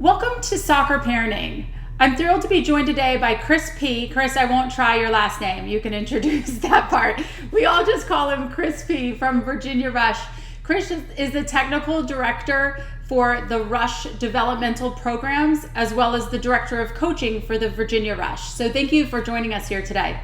Welcome to Soccer Parenting. I'm thrilled to be joined today by Chris P. Chris, I won't try your last name. You can introduce that part. We all just call him Chris P. from Virginia Rush. Chris is the technical director for the Rush developmental programs, as well as the director of coaching for the Virginia Rush. So thank you for joining us here today.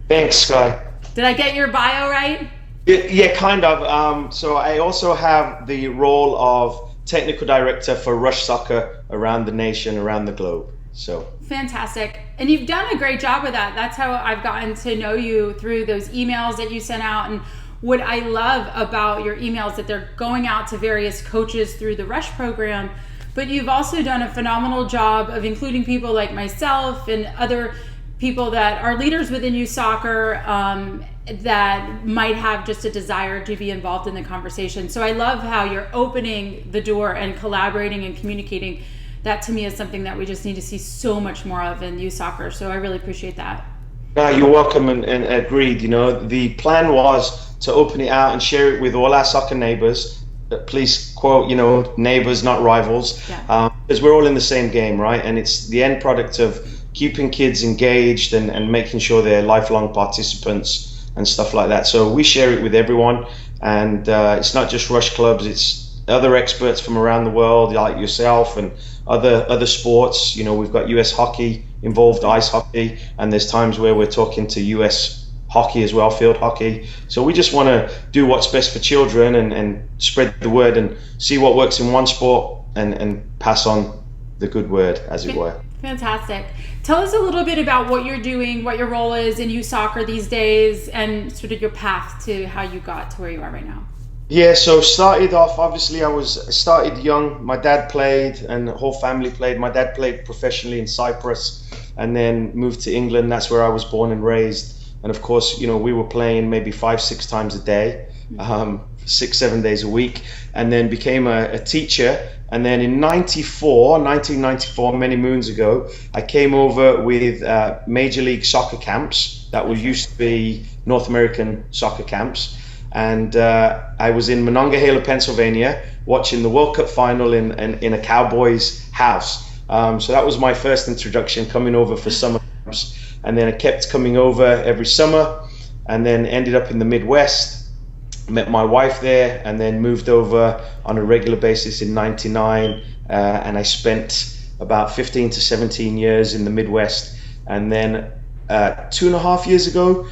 Thanks, Sky. Did I get your bio right? Yeah, kind of. So I also have the role of technical director for Rush Soccer around the nation, around the globe. So fantastic. And you've done a great job with that. That's how I've gotten to know you, through those emails that you sent out. And what I love about your emails, that they're going out to various coaches through the Rush program, but you've also done a phenomenal job of including people like myself and other people that are leaders within youth soccer, that might have just a desire to be involved in the conversation. So I love how you're opening the door and collaborating and communicating. That to me is something that we just need to see so much more of in youth soccer. So I really appreciate that. no, you're welcome and agreed. You know, the plan was to open it out and share it with all our soccer neighbors. Please quote, neighbors, not rivals, Yeah. because we're all in the same game, right? And it's the end product of keeping kids engaged and making sure they're lifelong participants and stuff like that. So we share it with everyone, and it's not just Rush clubs, it's other experts from around the world like yourself and other sports. We've got US hockey involved, ice hockey, and there's times where we're talking to US hockey as well, field hockey. So we just want to do what's best for children and spread the word and see what works in one sport and pass on the good word, as it were. Fantastic. Tell us a little bit about what you're doing, what your role is in youth soccer these days, and sort of your path to how you got to where you are right now. Yeah, so started off, obviously I started young. My dad played and the whole family played. My dad played professionally in Cyprus and then moved to England. That's where I was born and raised. And of course, we were playing maybe 5-6 times a day, 6-7 days a week, and then became a teacher. And then in 1994, many moons ago, I came over with Major League Soccer camps that were used to be North American soccer camps. And I was in Monongahela, Pennsylvania, watching the World Cup final in a Cowboys house. So that was my first introduction, coming over for summer camps. And then I kept coming over every summer, and then ended up in the Midwest. Met my wife there, and then moved over on a regular basis in '99, and I spent about 15 to 17 years in the Midwest. And then 2.5 years ago,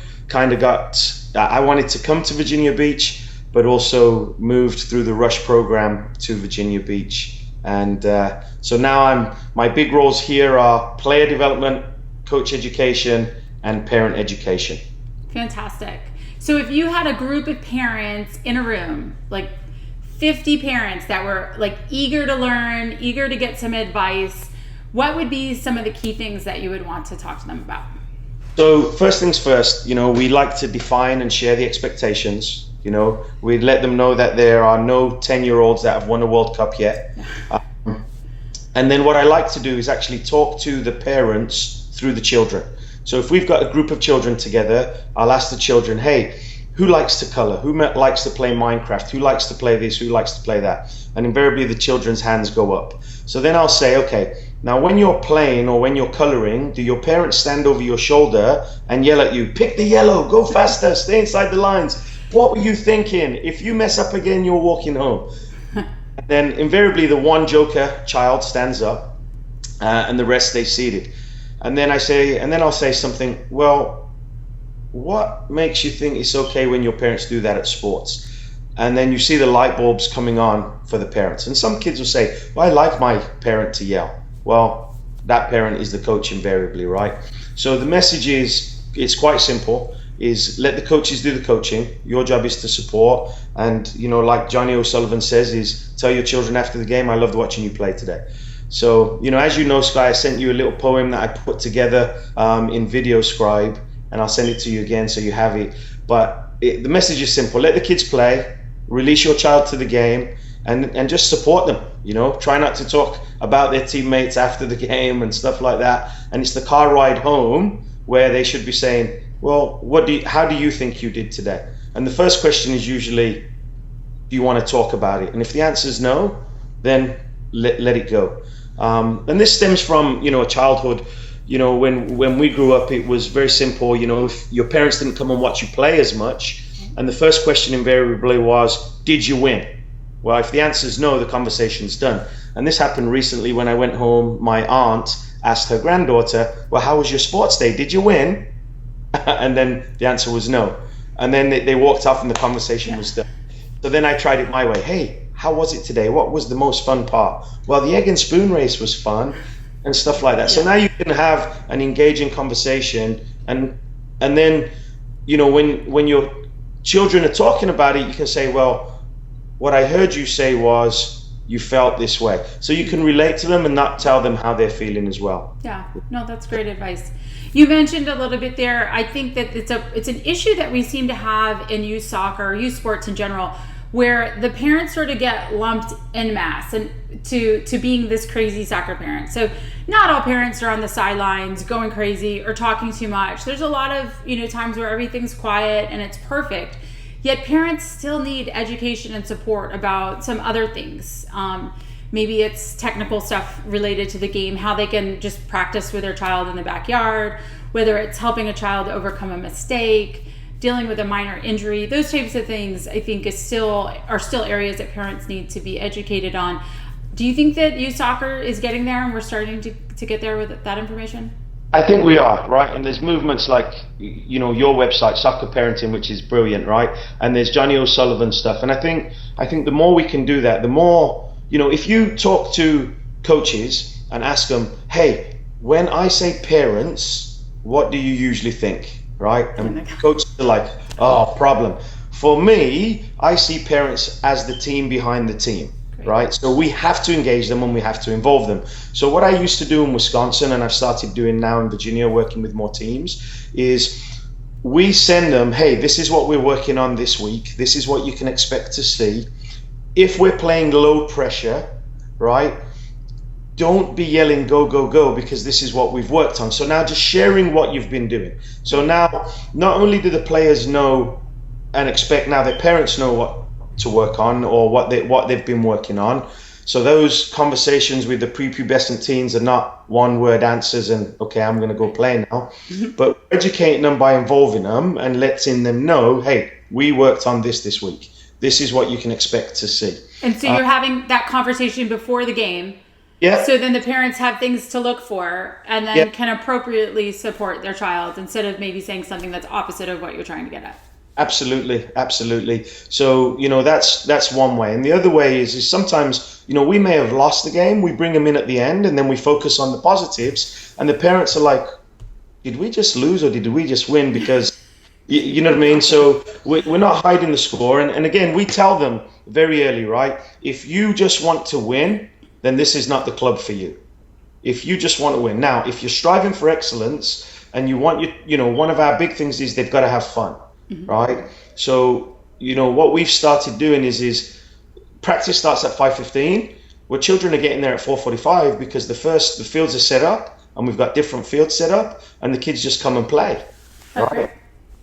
I wanted to come to Virginia Beach, but also moved through the Rush program to Virginia Beach. And so now my big roles here are player development, coach education, and parent education. Fantastic. So if you had a group of parents in a room, like 50 parents that were like eager to learn, eager to get some advice, what would be some of the key things that you would want to talk to them about? So first things first, we like to define and share the expectations. We let them know that there are no 10-year-olds that have won a World Cup yet. And then what I like to do is actually talk to the parents through the children. So if we've got a group of children together, I'll ask the children, hey, who likes to color? Who likes to play Minecraft? Who likes to play this? Who likes to play that? And invariably the children's hands go up. So then I'll say, okay, now when you're playing or when you're coloring, do your parents stand over your shoulder and yell at you, pick the yellow, go faster, stay inside the lines? What were you thinking? If you mess up again, you're walking home. And then invariably the one joker child stands up and the rest stay seated. And then I'll say something, well, what makes you think it's okay when your parents do that at sports? And then you see the light bulbs coming on for the parents. And some kids will say, well, I like my parent to yell. Well, that parent is the coach invariably, right? So the message is, it's quite simple, is let the coaches do the coaching. Your job is to support. And, like Johnny O'Sullivan says, is tell your children after the game, I loved watching you play today. So, as you know, Sky, I sent you a little poem that I put together in VideoScribe, and I'll send it to you again so you have it. But the message is simple. Let the kids play, release your child to the game, and just support them. Try not to talk about their teammates after the game and stuff like that. And it's the car ride home where they should be saying, well, how do you think you did today? And the first question is usually, do you want to talk about it? And if the answer is no, then let it go. And this stems from, a childhood. When we grew up, it was very simple. If your parents didn't come and watch you play as much, and the first question invariably was, did you win? Well, if the answer is no, the conversation's done. And this happened recently when I went home. My aunt asked her granddaughter, well, how was your sports day? Did you win? And then the answer was no. And then they walked off and the conversation was done. So then I tried it my way. Hey, how was it today? What was the most fun part? Well, the egg and spoon race was fun, and stuff like that. So now you can have an engaging conversation, and then, when your children are talking about it, you can say, well, what I heard you say was you felt this way. So you can relate to them and not tell them how they're feeling as well. Yeah, no, that's great advice. You mentioned a little bit there, I think that it's an issue that we seem to have in youth soccer, youth sports in general, where the parents sort of get lumped en masse and to being this crazy soccer parent. So not all parents are on the sidelines going crazy or talking too much. There's a lot of times where everything's quiet and it's perfect. Yet parents still need education and support about some other things. Maybe it's technical stuff related to the game, how they can just practice with their child in the backyard, whether it's helping a child overcome a mistake, dealing with a minor injury. Those types of things, I think, are still areas that parents need to be educated on. Do you think that youth soccer is getting there and we're starting to get there with that information? I think we are, right? And there's movements like, your website, Soccer Parenting, which is brilliant, right? And there's Johnny O'Sullivan stuff. And I think the more we can do that, the more, if you talk to coaches and ask them, hey, when I say parents, what do you usually think, right? And coaches are like, oh, problem. For me, I see parents as the team behind the team. Right, so we have to engage them and we have to involve them. So what I used to do in Wisconsin, and I've started doing now in Virginia, working with more teams, is we send them, hey, this is what we're working on this week. This is what you can expect to see. If we're playing low pressure, right, don't be yelling go, go, go, because this is what we've worked on. So now just sharing what you've been doing. So now not only do the players know and expect, now their parents know what to work on or what they've been working on. So those conversations with the prepubescent teens are not one word answers and okay, I'm going to go play now, but educating them by involving them and letting them know, hey, we worked on this week. This is what you can expect to see. And so you're having that conversation before the game. Yeah. So then the parents have things to look for and then can appropriately support their child instead of maybe saying something that's opposite of what you're trying to get at. Absolutely. So, that's one way. And the other way is sometimes, we may have lost the game. We bring them in at the end and then we focus on the positives. And the parents are like, did we just lose or did we just win? Because, you know what I mean? So we're not hiding the score. And again, we tell them very early, right? If you just want to win, then this is not the club for you. If you just want to win. Now, if you're striving for excellence and you want, one of our big things is they've got to have fun. Right, so what we've started doing is practice starts at 5:15. Where children are getting there at 4:45 because the fields are set up and we've got different fields set up and the kids just come and play. Right,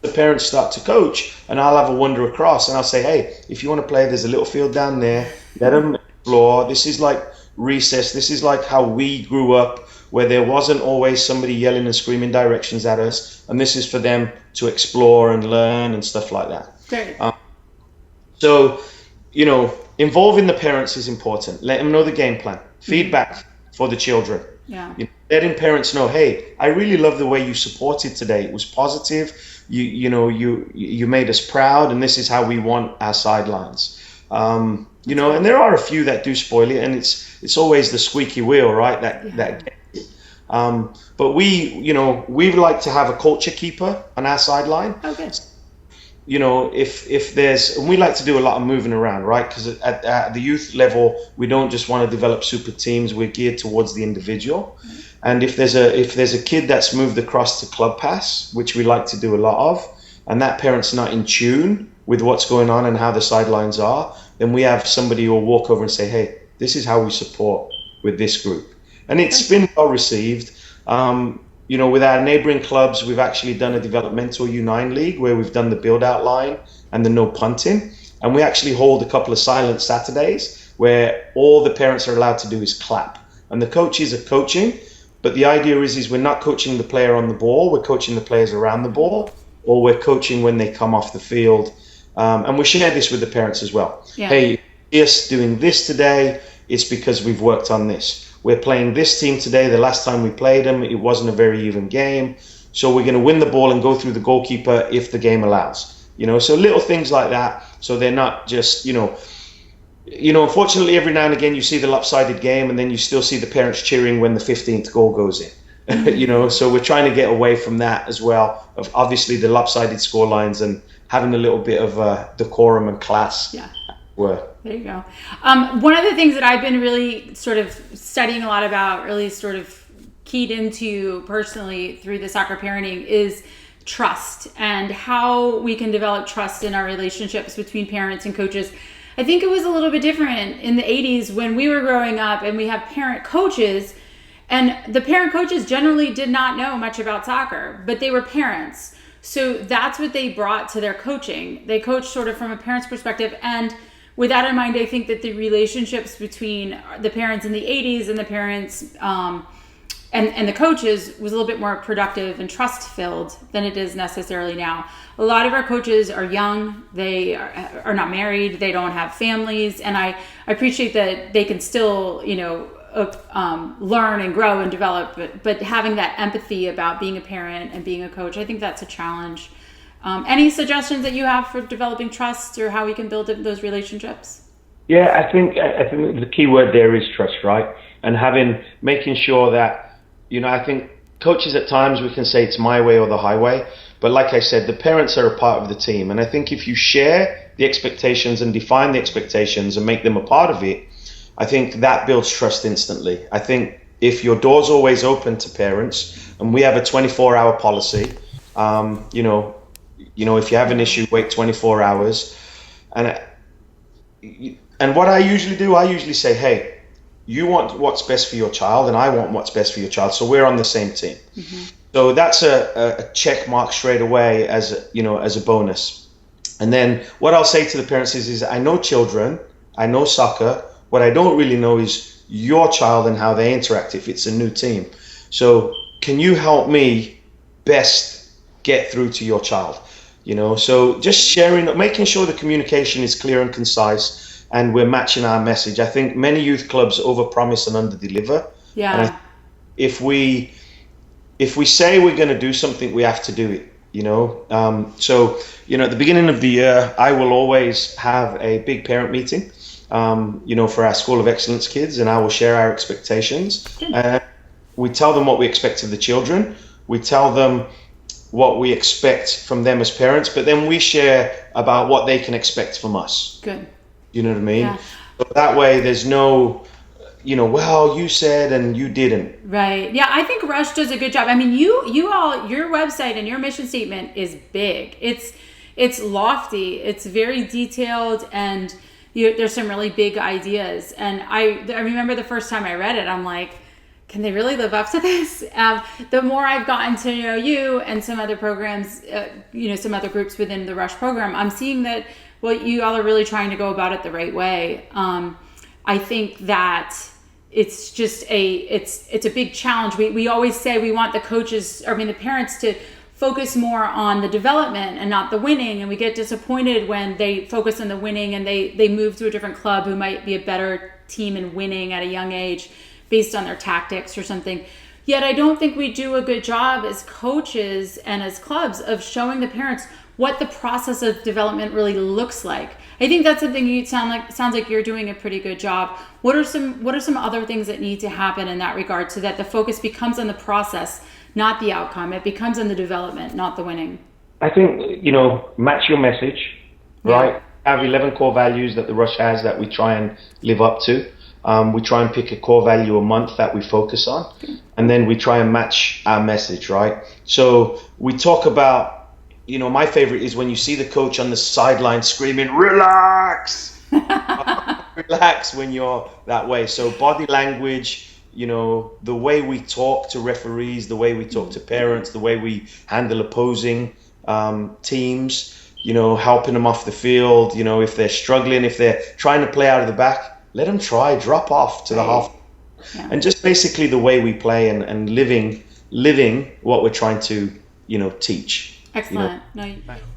the parents start to coach and I'll have a wander across and I'll say, hey, if you want to play, there's a little field down there. Let them explore. This is like recess. This is like how we grew up, where there wasn't always somebody yelling and screaming directions at us, and this is for them to explore and learn and stuff like that. Great. So, involving the parents is important. Let them know the game plan. Feedback for the children. Yeah. Letting parents know, hey, I really love the way you supported today. It was positive. You made us proud, and this is how we want our sidelines. And there are a few that do spoil it, and it's always the squeaky wheel, right? That but we like to have a culture keeper on our sideline. Okay. If there's, and we like to do a lot of moving around, right? Because at the youth level, we don't just want to develop super teams. We're geared towards the individual. Mm-hmm. And if there's a kid that's moved across to Club Pass, which we like to do a lot of, and that parent's not in tune with what's going on and how the sidelines are, then we have somebody who will walk over and say, hey, this is how we support with this group. And it's been well received. With our neighboring clubs, we've actually done a developmental U9 league where we've done the build out line and the no punting. And we actually hold a couple of silent Saturdays where all the parents are allowed to do is clap. and the coaches are coaching. But the idea is we're not coaching the player on the ball, we're coaching the players around the ball, or we're coaching when they come off the field. And we share this with the parents as well. Yeah. Hey, yes, doing this today, it's because we've worked on this. We're playing this team today. The last time we played them, it wasn't a very even game. So we're going to win the ball and go through the goalkeeper if the game allows. So little things like that. So they're not just, unfortunately, every now and again you see the lopsided game, and then you still see the parents cheering when the 15th goal goes in. So we're trying to get away from that as well, of obviously the lopsided score lines, and having a little bit of decorum and class. Yeah. There you go. One of the things that I've been really sort of studying a lot about, really sort of keyed into personally through the soccer parenting, is trust, and how we can develop trust in our relationships between parents and coaches. I think it was a little bit different in the 80s when we were growing up, and we have parent coaches, and the parent coaches generally did not know much about soccer, but they were parents. So that's what they brought to their coaching. They coached sort of from a parent's perspective. And with that in mind, I think that the relationships between the parents in the 80s and the parents and the coaches was a little bit more productive and trust-filled than it is necessarily now. A lot of our coaches are young. They are not married. They don't have families. And I appreciate that they can still, learn and grow and develop. But having that empathy about being a parent and being a coach, I think that's a challenge. Any suggestions that you have for developing trust, or how we can build those relationships? Yeah, I think the key word there is trust, right? And making sure that, I think coaches at times we can say it's my way or the highway, but like I said, the parents are a part of the team. And I think if you share the expectations and define the expectations and make them a part of it, I think that builds trust instantly. I think if your door's always open to parents, and we have a 24-hour policy, if you have an issue, wait 24 hours. And what I usually say, hey, you want what's best for your child, and I want what's best for your child. So we're on the same team. Mm-hmm. So that's a check mark straight away as a bonus. And then what I'll say to the parents is I know children, I know soccer. What I don't really know is your child and how they interact if it's a new team. So can you help me best get through to your child? So just sharing, making sure the communication is clear and concise, and we're matching our message. I think many youth clubs overpromise and underdeliver. Yeah. And if we say we're going to do something, we have to do it. So at the beginning of the year, I will always have a big parent meeting. For our School of Excellence kids, and I will share our expectations. We tell them what we expect of the children. We tell them what we expect from them as parents, but then we share about what they can expect from us. Good. You know what I mean? Yeah. So that way there's no, well, you said and you didn't. Right. Yeah, I think Rush does a good job. I mean, you all, your website and your mission statement is big. It's lofty. It's very detailed, and there's some really big ideas. And I remember the first time I read it, I'm like, can they really live up to this? The more I've gotten to know you and some other programs, some other groups within the Rush program, I'm seeing that, well, you all are really trying to go about it the right way. I think that it's just it's a big challenge. We always say we want the parents to focus more on the development and not the winning, and we get disappointed when they focus on the winning and they move to a different club who might be a better team in winning at a young age based on their tactics or something. Yet I don't think we do a good job as coaches and as clubs of showing the parents what the process of development really looks like. I think that's something sounds like you're doing a pretty good job. What are some other things that need to happen in that regard, so that the focus becomes on the process, not the outcome? It becomes on the development, not the winning. I think, match your message, right? Yeah. Have 11 core values that the Rush has that we try and live up to. We try and pick a core value a month that we focus on, and then we try and match our message, right? So we talk about, my favorite is when you see the coach on the sideline screaming, relax, relax when you're that way. So body language, the way we talk to referees, the way we talk to parents, the way we handle opposing teams, helping them off the field, if they're struggling, if they're trying to play out of the back, let them try, drop off to the half. Yeah. and just basically the way we play and living what we're trying to, teach. Excellent.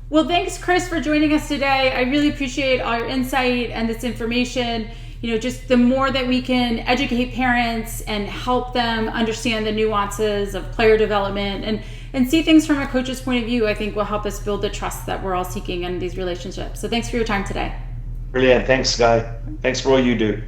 Well, thanks, Chris, for joining us today. I really appreciate all your insight and this information. Just the more that we can educate parents and help them understand the nuances of player development and see things from a coach's point of view, I think will help us build the trust that we're all seeking in these relationships. So thanks for your time today. Brilliant. Thanks, Guy. Thanks for all you do.